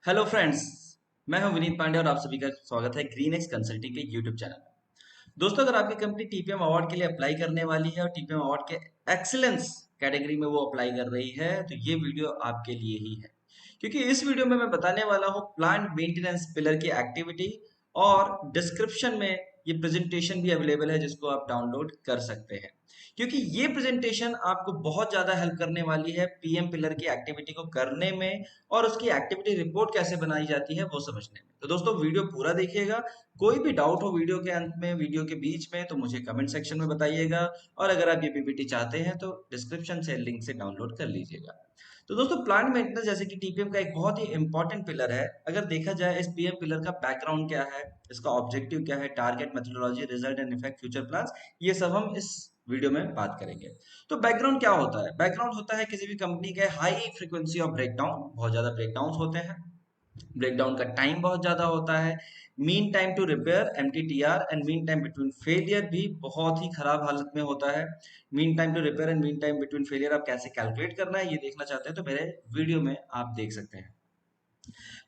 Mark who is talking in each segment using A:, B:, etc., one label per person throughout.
A: Hello friends. मैं हूं विनीत पांडे और आप सभी का स्वागत है ग्रीन एक्स कंसल्टिंग के यूट्यूब चैनल में। दोस्तों, अगर आपकी कंपनी टीपीएम अवार्ड के लिए अप्लाई करने वाली है और टीपीएम अवार्ड के एक्सीलेंस कैटेगरी में वो अप्लाई कर रही है तो ये वीडियो आपके लिए ही है, क्योंकि इस वीडियो में मैं बताने वाला हूँ प्लांट मेंटेनेंस पिलर की एक्टिविटी। और डिस्क्रिप्शन में ये प्रेजेंटेशन भी अवेलेबल है जिसको आप डाउनलोड कर सकते हैं, क्योंकि ये प्रेजेंटेशन आपको बहुत ज्यादा हेल्प करने वाली है पीएम पिलर की एक्टिविटी को करने में और उसकी एक्टिविटी रिपोर्ट कैसे बनाई जाती है वो समझने में। तो दोस्तों, वीडियो पूरा देखिएगा। कोई भी डाउट हो वीडियो के अंत में, वीडियो के बीच में, तो मुझे कमेंट सेक्शन में बताइएगा। और अगर आप ये पीपीटी चाहते हैं तो डिस्क्रिप्शन से लिंक से डाउनलोड कर लीजिएगा। तो दोस्तों, प्लांट मेंटेनेंस जैसे कि टीपीएम का एक बहुत ही इंपॉर्टेंट पिलर है। अगर देखा जाए इस पीएम पिलर का बैकग्राउंड क्या है, इसका ऑब्जेक्टिव क्या है, target, methodology, result and effect, future plans, ये सब हम इस वीडियो में बात करेंगे। तो बैकग्राउंड क्या होता है? बैकग्राउंड होता है किसी भी कंपनी के हाई फ्रीक्वेंसी ऑफ ब्रेकडाउन, बहुत ज्यादा ब्रेकडाउन होते हैं, ब्रेकडाउन का टाइम बहुत ज्यादा होता है, mean time to repair MTTR and mean time between failure भी बहुत ही खराब हालत में होता है। Mean time to repair and mean time between failure आप कैसे कैलकुलेट करना है ये देखना चाहते हैं तो मेरे वीडियो में आप देख सकते हैं।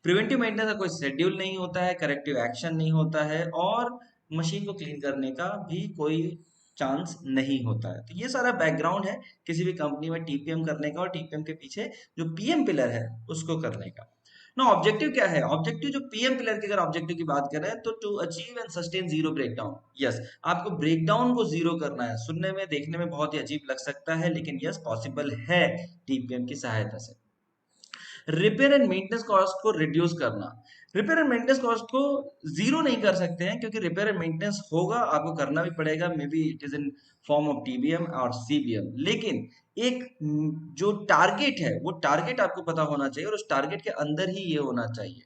A: प्रिवेंटिव मेंटेनेंस का कोई शेड्यूल नहीं होता है, करेक्टिव एक्शन नहीं होता है और मशीन को क्लीन करने का भी कोई चांस नहीं होता है। तो ये सारा बैकग्राउंड है किसी भी कंपनी में टीपीएम करने का और टीपीएम के पीछे जो पीएम पिलर है उसको करने का ना। ऑब्जेक्टिव क्या है? ऑब्जेक्टिव जो पीएम पिलर के अगर ऑब्जेक्टिव की बात करें तो to achieve and sustain zero breakdown. Yes, आपको ब्रेकडाउन को जीरो करना है। सुनने में देखने में बहुत ही अजीब लग सकता है लेकिन यस, पॉसिबल है टीपीएम की सहायता से। रिपेयर एंड मेंटेनेंस कॉस्ट को रिड्यूस करना। रिपेयर एंड मेंटेनेंस कॉस्ट को जीरो नहीं कर सकते हैं, क्योंकि रिपेयर एंड मेंटेनेंस होगा, आपको करना भी पड़ेगा, may be it is in form of TBM और सीबीएम। लेकिन एक जो टारगेट है वो टारगेट आपको पता होना चाहिए और उस टारगेट के अंदर ही ये होना चाहिए।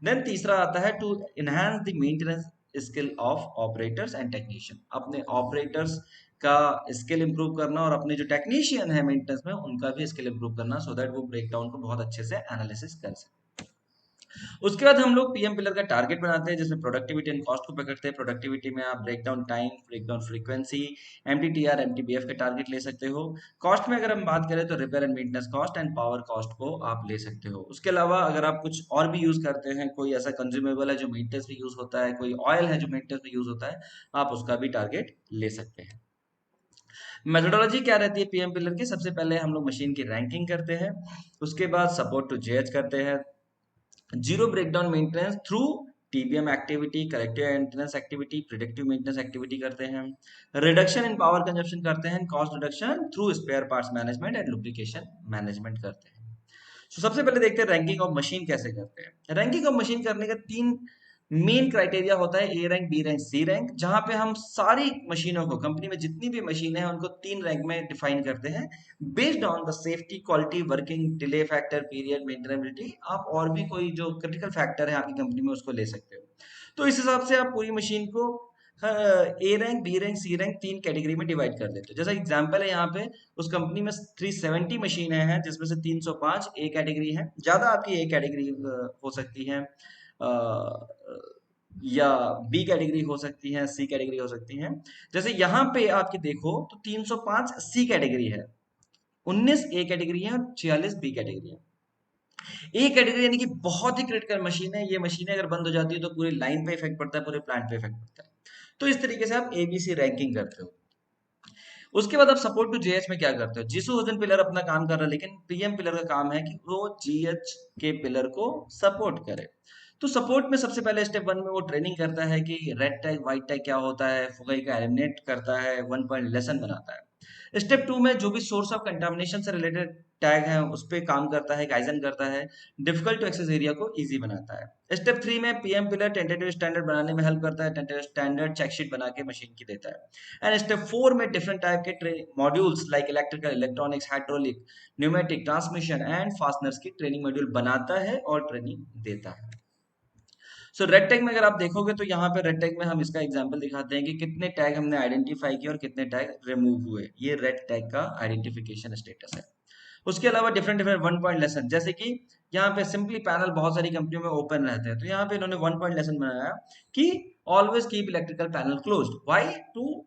A: देन तीसरा आता है to enhance the maintenance skill of operators and technician. अपने ऑपरेटर्स का स्किल इंप्रूव करना और अपने जो टेक्नीशियन है मेंटेनेंस में उनका भी स्किल इंप्रूव करना, सो दैट वो ब्रेकडाउन को बहुत अच्छे से एनालिसिस कर सके। उसके बाद हम लोग पीएम पिलर का टारगेट बनाते हैं जिसमें प्रोडक्टिविटी एंड कॉस्ट को पकड़ते हैं। प्रोडक्टिविटी में आप ब्रेकडाउन टाइम, ब्रेकडाउन फ्रीक्वेंसी, एमटीटीआर, एमटीबीएफ के टारगेट ले सकते हो। कॉस्ट में अगर हम बात करें तो repair and maintenance cost and power cost को आप ले सकते हो। उसके अलावा अगर आप कुछ और भी यूज करते हैं, कोई ऐसा कंज्यूमेबल है जो मेंटेनेंस में यूज होता है, कोई ऑयल है जो मेंटेनेंस में यूज होता है, आप उसका भी टारगेट ले सकते हैं। मेथोडोलॉजी क्या रहती है पीएम पिलर की? सबसे पहले हम लोग मशीन की रैंकिंग करते हैं, उसके बाद सपोर्ट टू जेएच करते हैं, zero breakdown maintenance through TBM activity, corrective maintenance activity, predictive maintenance activity करते हैं, रिडक्शन इन पावर कंजप्शन करते हैं, cost reduction through spare parts management and lubrication management करते हैं। तो सबसे पहले देखते हैं रैंकिंग ऑफ मशीन कैसे करते हैं। रैंकिंग ऑफ मशीन करने का तीन मेन क्राइटेरिया होता है, A rank, B rank, C rank, जहां पे हम सारी मशीनों को, कंपनी में जितनी भी मशीनें हैं उनको तीन रैंक में डिफाइन करते हैं based on the safety, quality, working, delay factor, period, maintainability. आप और भी कोई जो क्रिटिकल फैक्टर है आपकी कंपनी में उसको ले सकते हो। तो इस हिसाब से आप पूरी मशीन को A rank, B rank, C rank तीन कैटेगरी में डिवाइड कर देते हो। जैसा एग्जांपल है यहाँ पे, उस कंपनी में 370 मशीनें हैं जिसमें से 305 ए कैटेगरी है। ज्यादा आपकी ए कैटेगरी हो सकती है, या बी कैटेगरी हो सकती है, सी कैटेगरी हो सकती है। जैसे यहाँ पे आपकी देखो तो 305 सी कैटेगरी है, 19 ए कैटेगरी है और 46 बी कैटेगरी है। ए कैटेगरी यानी कि बहुत ही क्रिटिकल मशीन है। ये मशीनें अगर बंद हो जाती है तो पूरी लाइन पे इफेक्ट पड़ता है, पूरे प्लांट पे इफेक्ट पड़ता है। तो इस तरीके से आप एबीसी रैंकिंग करते हो। उसके बाद आप सपोर्ट टू जीएच में क्या करते हो? जीसू होजन पिलर अपना काम कर रहा है, लेकिन पीएम पिलर का काम है कि वो जीएच के पिलर को सपोर्ट करे। तो सपोर्ट में सबसे पहले स्टेप वन में वो ट्रेनिंग करता है कि रेड टैग, व्हाइट टैग क्या होता है, फुगाई का एलिमिनेट करता है, वन पॉइंट लेसन बनाता है। स्टेप टू में जो भी सोर्स ऑफ कंटामिनेशन से रिलेटेड टैग है उस पर काम करता है, काइजन करता है, डिफिकल्ट टू एक्सेस एरिया को इजी बनाता है। स्टेप थ्री में पीएम पिलर टेंटेटिव स्टैंडर्ड बनाने में हेल्प करता है, टेंटेटिव स्टैंडर्ड चेकशीट बना के मशीन की देता है। एंड स्टेप फोर में डिफरेंट टाइप के modules like electrical, electronics, hydraulic, pneumatic, transmission and fasteners की ट्रेनिंग मॉड्यूल बनाता है और ट्रेनिंग देता है। सो रेड टैग में अगर आप देखोगे तो यहाँ पे रेड टैग में हम इसका एग्जांपल दिखाते हैं कि कितने टैग हमने आइडेंटिफाई किए और कितने टैग रिमूव हुए। ये रेड टैग का आइडेंटिफिकेशन स्टेटस है। उसके अलावा different different one point lesson, जैसे कि यहाँ पे सिंपली पैनल बहुत सारी कंपनियों में ओपन रहते हैं, तो यहाँ पे इन्होंने वन पॉइंट लेसन बनाया कि always keep electrical panel closed, why? To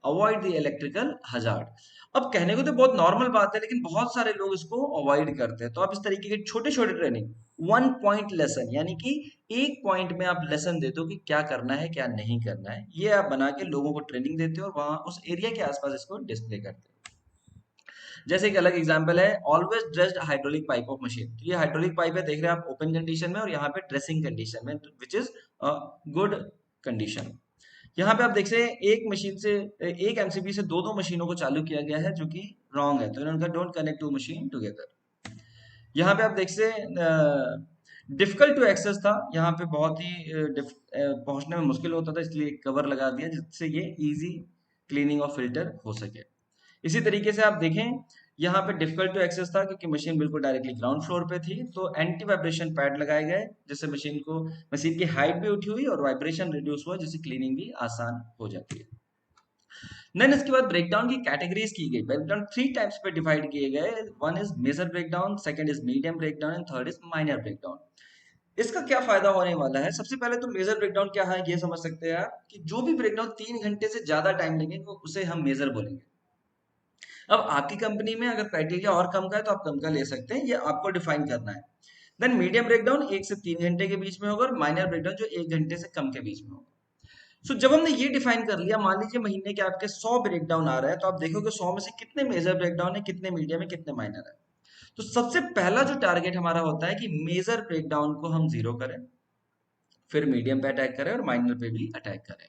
A: avoid the electrical hazard. अब कहने को तो बहुत नॉर्मल बात है, लेकिन बहुत सारे लोग इसको अवॉइड करते हैं। तो आप इस तरीके के छोटे छोटे ट्रेनिंग, वन पॉइंट लेसन, यानी कि एक पॉइंट में आप लेसन देते हो कि क्या करना है क्या नहीं करना है, ये आप बना के लोगों को ट्रेनिंग देते हो और वहां उस एरिया के आसपास इसको डिस्प्ले करते हो। जैसे एक अलग एग्जांपल है, always dressed hydraulic pipe of machine. तो ये हाइड्रोलिक पाइप है, देख रहे हैं आप, ओपन कंडीशन में, और यहाँ पे ड्रेसिंग कंडीशन में, विच इज गुड कंडीशन। यहाँ पे आप देख सकते हैं एक मशीन से, एक एमसीबी से दो दो मशीनों को चालू किया गया है, जो कि रॉन्ग है। तो इन्होंने कहा don't connect two machine together. यहाँ पे आप देख सकते हैं डिफिकल्ट टू एक्सेस था, यहाँ पे बहुत ही पहुंचने में मुश्किल होता था, इसलिए कवर लगा दिया जिससे ये इजी क्लीनिंग और फिल्टर हो सके। इसी तरीके से आप देखें, यहाँ पे डिफिकल्ट टू एक्सेस था क्योंकि मशीन बिल्कुल डायरेक्टली ग्राउंड फ्लोर पे थी, तो एंटी वाइब्रेशन पैड लगाए गए, जिससे मशीन की हाइट भी उठी हुई और वाइब्रेशन रिड्यूस हुआ, जिससे क्लीनिंग भी आसान हो जाती है। देन इसके बाद ब्रेकडाउन की कैटेगरीज की गई। ब्रेकडाउन 3 टाइप्स पे डिवाइड किए गए। One is major breakdown, second is medium breakdown and third is minor breakdown. इसका क्या फायदा होने वाला है? सबसे पहले तो मेजर ब्रेकडाउन क्या है ये समझ सकते हैं आप, कि जो भी ब्रेकडाउन 3 घंटे से ज्यादा टाइम लेंगे उसे हम मेजर बोलेंगे। अब आपकी कंपनी में अगर क्राइटेरिया और कम का है तो आप कम का ले सकते हैं, ये आपको डिफाइन करना है। देन मीडियम ब्रेकडाउन 1 से 3 घंटे के बीच में होगा, और माइनर ब्रेकडाउन जो 1 घंटे से कम के बीच में होगा। जब हमने ये डिफाइन कर लिया, मान लीजिए महीने के आपके 100 ब्रेकडाउन आ रहा है, तो आप देखोगे 100 में से कितने मेजर ब्रेकडाउन है, कितने मीडियम है, कितने माइनर है। तो सबसे पहला जो टारगेट हमारा होता है कि मेजर ब्रेकडाउन को हम जीरो करें, फिर मीडियम पे अटैक करें और माइनर पे भी अटैक करें।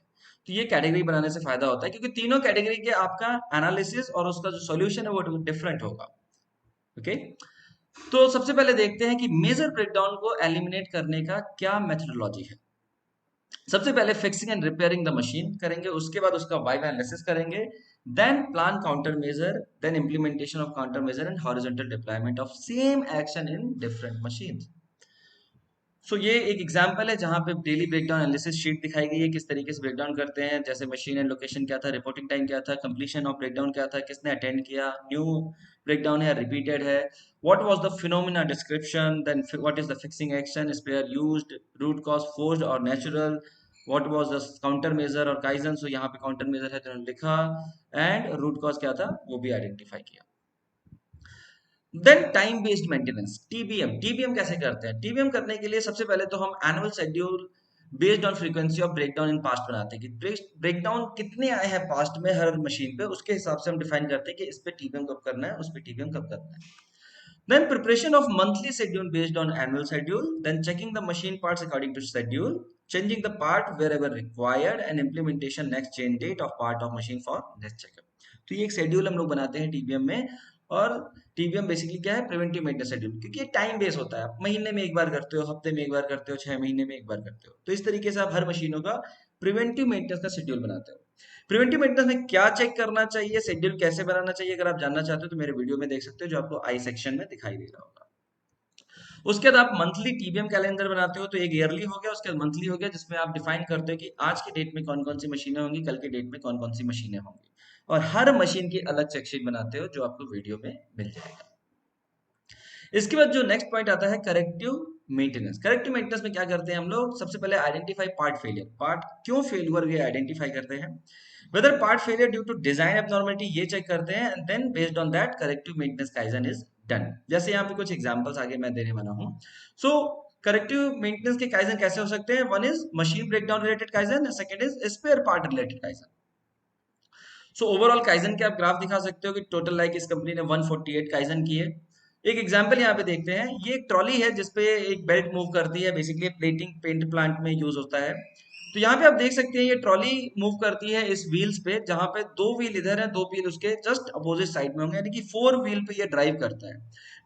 A: तो ये कैटेगरी बनाने से फायदा होता है, क्योंकि तीनों कैटेगरी के आपका एनालिसिस और उसका जो सॉल्यूशन है वो डिफरेंट होगा। ओके, तो सबसे पहले देखते हैं कि मेजर ब्रेकडाउन को एलिमिनेट करने का क्या मेथोडोलॉजी है। सबसे पहले fixing and repairing the machine करेंगे, उसके बाद उसका वाइव एनालिसिस करेंगे, then plan counter measure, then implementation of counter measure and horizontal deployment of same action in different machines. ये एक एग्जांपल है जहां पे डेली ब्रेकडाउन एनालिसिस शीट दिखाई गई है, किस तरीके से ब्रेकडाउन करते हैं, जैसे मशीन एंड लोकेशन क्या था, रिपोर्टिंग टाइम क्या था, कंप्लीशन ऑफ ब्रेकडाउन क्या था, किसने अटेंड किया, न्यू ब्रेकडाउन है रिपीटेड है, what was the phenomena description, then what is the fixing action, spare used, root cause forced और natural, what was the counter measure और काइजन। यहाँ पे काउंटर मेजर है तो उन्होंने लिखा, एंड रूट कॉज क्या था वो भी आइडेंटिफाई किया। Then time based maintenance, TBM कैसे करते हैं? टीबीएम करने के लिए सबसे पहले तो हम annual schedule based on frequency of breakdown in past बनाते हैं, कि ब्रेकडाउन कितने आए हैं पास्ट में हर मशीन पे, उसके हिसाब से हम डिफाइन करते हैं कि इस पे टीबीएम कब करना है, उस पे टीबीएम कब करना है। Then preparation of monthly schedule based on annual schedule, then checking the machine parts according to schedule, changing the part wherever required, and implementation next change date of part of machine for next checkup। तो ये एक schedule हम लोग बनाते हैं TBM में। और TBM basically क्या है? प्रिवेंटिव मेंटेनेंस शेड्यूल, क्योंकि ये टाइम बेस होता है, आप महीने में एक बार करते हो, हफ्ते में एक बार करते हो, 6 महीने में एक बार करते हो। तो इस तरीके से आप हर मशीनों का प्रिवेंटिव मेंटेनेंस का शेड्यूल बनाते हो। प्रिवेंटिव मेंटेनेंस में क्या चेक करना चाहिए, शेड्यूल कैसे बनाना चाहिए, अगर आप जानना चाहते हो तो मेरे वीडियो में देख सकते हो, जो आपको आई सेक्शन में दिखाई दे रहा होगा। उसके बाद आप मंथली टीबीएम कैलेंडर बनाते हो, तो एक ईयरली हो गया, उसके बाद मंथली हो गया, जिसमें आप डिफाइन करते हो कि आज के डेट में कौन कौन सी मशीनें होंगी, कल के डेट में कौन कौन सी मशीनें होंगी, और हर मशीन की अलग चेकशीट बनाते हो, जो आपको वीडियो में मिल जाएगा। इसके बाद जो नेक्स्ट पॉइंट आता है करेक्टिव मेंटेनेंस। करेक्टिव मेंटेनेंस में क्या करते हैं हम लोग? सबसे पहले आइडेंटिफाई पार्ट फेलियर, पार्ट क्यों फेल हुआ ये आइडेंटिफाई करते हैं, whether part failure due to design abnormality ये चेक करते हैं, and then based on that corrective maintenance kaizen is done. जैसे यहाँ पे कुछ एग्जांपल्स आगे मैं देने वाला हूँ। सो करेक्टिव मेंटेनेंस के काइजन कैसे हो सकते हैं? One is machine breakdown related kaizen, second is spare part related kaizen. Overall kaizen के आप ग्राफ दिखा सकते हो कि टोटल लाइक इस कंपनी ने 148 काइजन किए। एक एग्जांपल यहाँ पे देखते हैं, ये एक ट्रॉली है जिसपे एक बेल्ट मूव करती है, बेसिकली प्लेटिंग पेंट प्लांट में यूज होता है। तो यहाँ पे आप देख सकते हैं ये ट्रॉली मूव करती है इस व्हील्स पे, जहां पे 2 व्हील इधर है, 2 व्हील उसके जस्ट अपोजिट साइड में होंगे, यानी कि 4 व्हील पे ये ड्राइव करता है।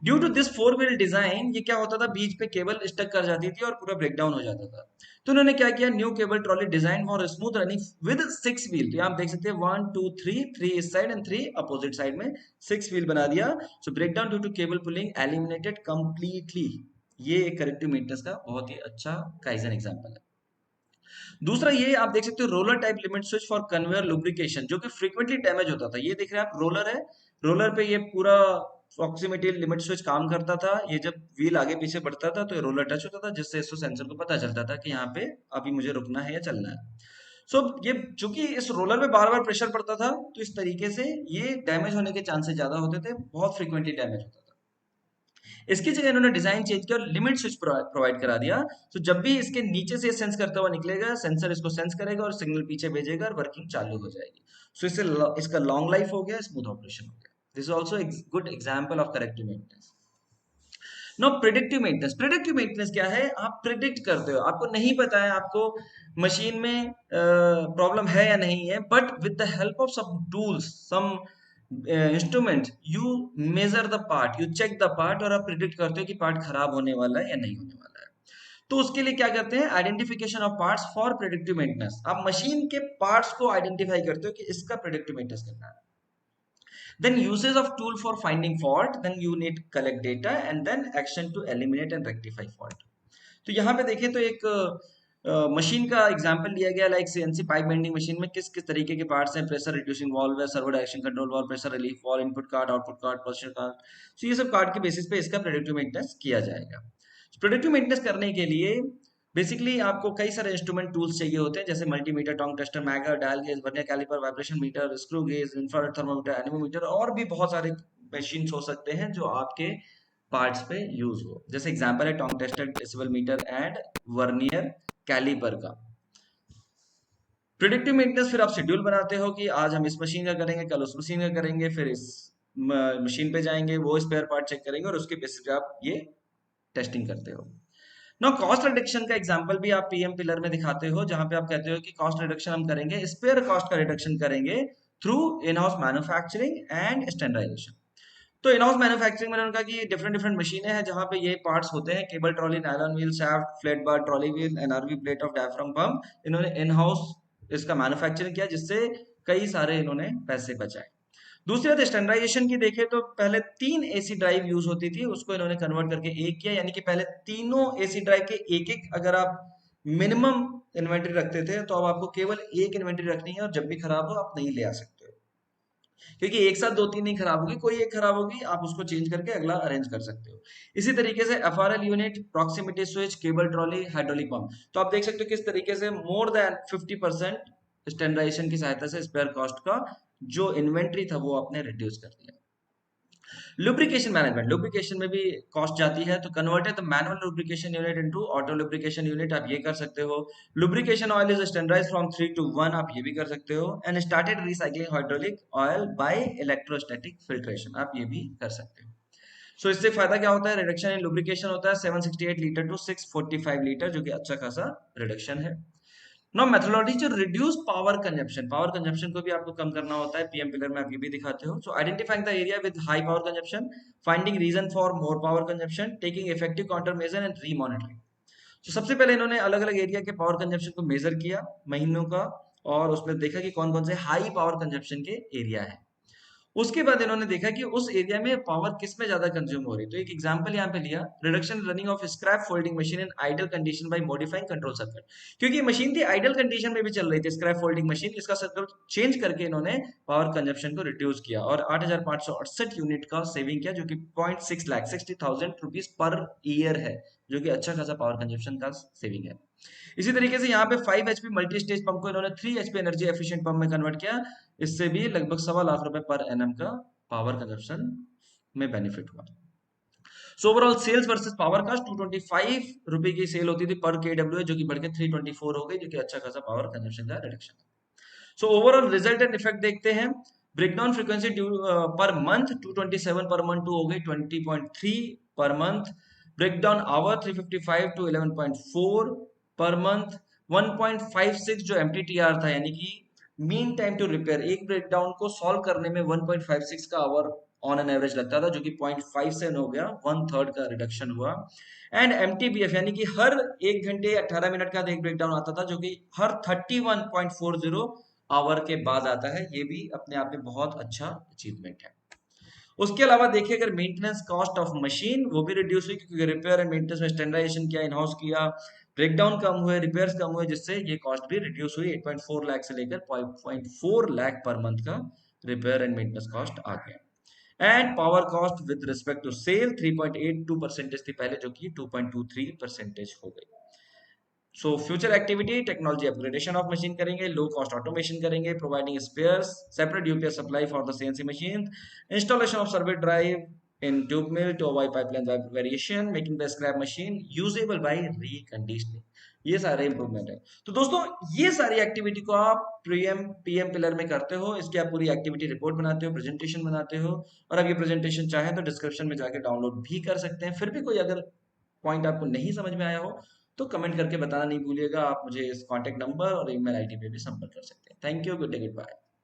A: Due to this 4 wheel design ये क्या होता था, बीच पे केबल स्टक कर जाती थी और पूरा ब्रेकडाउन हो जाता था। तो उन्होंने क्या किया, new cable trolley design for smooth running with 6 wheel. तो यहाँ आप देख सकते हैं 1 2 3, 3 इस साइड एंड 3 अपोजिट साइड में, 6 व्हील बना दिया। Breakdown due to cable pulling eliminated completely. ये एक करेक्टिव मेंटेनेंस का बहुत ही अच्छा काइजन एग्जांपल है। दूसरा ये आप देख सकते हो roller type limit switch for conveyor lubrication, जो कि फ्रीक्वेंटली डैमेज होता था। ये देख रहे हैं आप, रोलर है, रोलर पे ये पूरा प्रॉक्सिमिटी लिमिट स्विच काम करता था। ये जब व्हील आगे पीछे बढ़ता था तो ये रोलर टच होता था, जिससे इसको सेंसर को पता चलता था कि यहाँ पे अभी मुझे रुकना है या चलना है। सो ये चूंकि इस रोलर में बार बार प्रेशर पड़ता था, तो इस तरीके से ये डैमेज होने के चांसेस ज्यादा होते थे, बहुत फ्रीक्वेंटली डैमेज होता था। इसकी जगह इन्होंने डिजाइन चेंज किया और लिमिट स्विच प्रोवाइड करा दिया। तो जब भी इसके नीचे से सेंस करता हुआ निकलेगा, सेंसर इसको सेंस करेगा और सिग्नल पीछे भेजेगा और वर्किंग चालू हो जाएगी। सो इससे इसका लॉन्ग लाइफ हो गया, स्मूथ ऑपरेशन हो गया। This is also good example of corrective maintenance. No predictive maintenance. Predictive maintenance क्या है? आप प्रिडिक्ट करते हो, आपको नहीं पता है आपको मशीन में प्रॉब्लम है या नहीं है, but with the help of some tools, some instrument, you measure the part, you check the part, और आप प्रिडिक्ट करते हो कि पार्ट खराब होने वाला है या नहीं होने वाला है। तो उसके लिए क्या करते हैं? Identification of parts for predictive maintenance. आप मशीन के पार्ट्स को आइडेंटिफाई करते हो कि इसका प्रिडिक्टिव मेंटेनेंस करना है। Then usage of tool for finding fault, then you need collect data and then action to eliminate and rectify fault. तो यहाँ पे देखें तो एक मशीन का एग्जांपल लिया गया, like CNC pipe bending machine में किस किस तरीके के पार्ट्स हैं, प्रेशर रिड्यूसिंग वाल्व है, servo direction control valve, pressure relief valve, input card, output card, position card. So ये सब कार्ड के बेसिस पे इसका प्रेडिक्टिव मेंटेनेंस किया जाएगा। प्रेडिक्टिव मेंटेनेंस करने के लिए बेसिकली आपको कई सारे इंस्ट्रूमेंट टूल्स चाहिए होते हैं, जैसे multimeter, tong tester, megger, dial gauge, vernier caliper, vibration meter, screw gauge, infrared thermometer, anemometer, और भी बहुत सारे मशीन हो सकते हैं जो आपके पार्ट्स पे यूज हो। जैसे एग्जांपल है tong tester, decibel meter and vernier caliper का। प्रिडिक्टिव मेंटेनेंस फिर आप शेड्यूल बनाते हो कि आज हम इस मशीन का करेंगे, कल उस मशीन का करेंगे, फिर इस मशीन पे जाएंगे, वो स्पेयर पार्ट चेक करेंगे, और उसके बेसिस पे आप ये टेस्टिंग करते हो। ना कॉस्ट रिडक्शन का एग्जांपल भी आप पीएम पिलर में दिखाते हो, जहां पे आप कहते हो कि कॉस्ट रिडक्शन हम करेंगे, स्पेयर कॉस्ट का रिडक्शन करेंगे through in house manufacturing and standardisation. तो इन हाउस मैन्युफैक्चरिंग में उन्होंने कहा कि डिफरेंट डिफरेंट मशीनें हैं जहां पे ये पार्ट्स होते हैं, cable trolley, nylon wheel, shaft, flat bar, trolley wheel, NRV plate of diaphragm pump. इन्होंने इन हाउस इसका मैन्युफैक्चरिंग किया, जिससे कई सारे इन्होंने पैसे बचाए। दूसरी बात स्टैंडर्डाइजेशन की देखें तो पहले 3 एसी ड्राइव यूज होती थी, उसको इन्होंने कन्वर्ट करके एक किया, यानी कि पहले तीनों एसी ड्राइव के एक एक अगर आप मिनिमम इन्वेंटरी रखते थे, तो अब आपको केवल एक इन्वेंटरी रखनी है, और जब भी खराब हो आप नहीं ले आ सकते हो, क्योंकि एक साथ 2-3 नहीं खराब होगी, कोई एक खराब होगी, आप उसको चेंज करके अगला अरेंज कर सकते हो। इसी तरीके से FRL unit, proximity switch, cable trolley, hydraulic pump. तो आप देख सकते हो किस तरीके से मोर देन 50% स्टैंडर्डाइजेशन की सहायता से स्पेयर कॉस्ट का जो इन्वेंट्री था वो आपने रिड्यूस कर दिया। लुब्रिकेशन मैनेजमेंट, लुब्रिकेशन में भी कॉस्ट जाती है, तो converted the manual lubrication unit into auto lubrication unit, आप ये कर सकते हो। Lubrication oil is standardised from 3 to 1, आप ये भी कर सकते हो। And started recycling hydraulic oil by electrostatic filtration, आप ये भी कर सकते हो। सो इससे फायदा क्या होता है? रिडक्शन इन लुब्रिकेशन होता है 768 लीटर टू 645 लीटर, जो कि अच्छा खासा रिडक्शन है। नो मेथोडोलॉजी जो reduce power consumption, power consumption को भी आपको कम करना होता है, पीएम पिलर में आप ये भी दिखाते हो। So identifying the area with high power consumption, finding reason for more power consumption, taking effective counter measure and remonitoring. तो सबसे पहले इन्होंने अलग अलग एरिया के पावर कंजप्शन को मेजर किया महीनों का, और उसमें देखा कि कौन कौन से हाई पावर कंजप्शन के एरिया है। उसके बाद इन्होंने देखा कि उस एरिया में पावर किस में ज्यादा कंज्यूम हो रही है। तो एक एग्जांपल यहाँ पे लिया, reduction running of scrap folding machine in idle condition by modifying control circuit. क्योंकि मशीन थी आइडल कंडीशन में भी चल रही थी स्क्रैप फोल्डिंग मशीन, इसका सर्किट चेंज करके इन्होंने पावर कंजप्शन को रिड्यूस किया, और 8,568 यूनिट का सेविंग किया, जो कि 0.6 लाख 60,000 रुपीज पर ईयर है, जो कि अच्छा खासा पावर कंजप्शन का सेविंग है। इसी तरीके से यहाँ पे 5 एचपी मल्टी स्टेज पंप को इन्होंने 3 एचपी एनर्जी एफिशिएंट पंप में कन्वर्ट किया, इससे भी लगभग 1.25 लाख रुपए पर एनएम का पावर कंजप्शन में बेनिफिट हुआ। So overall sales versus power cost 225 रुपए की सेल होती थी पर केडब्ल्यू, जो कि बढ़ के 324 हो गई, जो कि अच्छा खासा पावर कंजप्शन का रिडक्शन है। So overall result and effect देखते हैं। Breakdown frequency per month 227 per month to हो गई 20.3 per month. Breakdown our 355 to 11.4 per month. 1.56 जो एमटीटीआर था, यानी कि मीन टाइम टू रिपेयर, एक ब्रेकडाउन को सॉल्व करने में 1.56 का आवर ऑन एन एवरेज लगता था, जो कि 0.5 से हो गया 1/3 का रिडक्शन हुआ। एंड एमटीबीएफ, यानी कि हर 1 घंटे 18 मिनट का एक ब्रेकडाउन आता था, जो कि हर 31.40 आवर के बाद आता है, ये भी अपने आप में बहुत अच्छा अचीवमेंट है। उसके अलावा देखिए अगर मेंटेनेंस कॉस्ट ऑफ मशीन वो भी रिड्यूस हुई, क्योंकि रिपेयर एंड मेंटेनेंस में स्टैंडर्डाइजेशन किया, इन हाउस किया, ब्रेकडाउन कम हुए, रिपेयर्स कम हुए, जिससे ये कॉस्ट भी रिड्यूस हुई। 8.4 लाख से लेकर 0.4 लाख पर मंथ का रिपेयर एंड मेंटेनेंस कॉस्ट आ गया। And power cost with respect to sale 3.82% थी पहले, जो कि 2.23% हो गई। So future activity technology upgradation of machine करेंगे, लो कॉस्ट ऑटोमेशन करेंगे, providing spares, separate UPS supply for the CNC machine, installation of service drive in tube mill to avoid pipeline variation, making the scrap machine usable by reconditioning. ये सारे improvement है। तो दोस्तों ये सारी activity को आप पीएम पिलर में करते हो, इसकी आप पूरी एक्टिविटी रिपोर्ट बनाते हो, प्रेजेंटेशन बनाते हो, और अब ये प्रेजेंटेशन चाहे तो डिस्क्रिप्शन में जाके डाउनलोड भी कर सकते हैं। फिर भी कोई अगर पॉइंट आपको नहीं समझ में आया हो तो कमेंट करके बताना नहीं भूलिएगा। आप मुझे इस कॉन्टेक्ट नंबर और ईमेल आईडी पे भी संपर्क कर सकते हैं। Thank you, good day, good bye.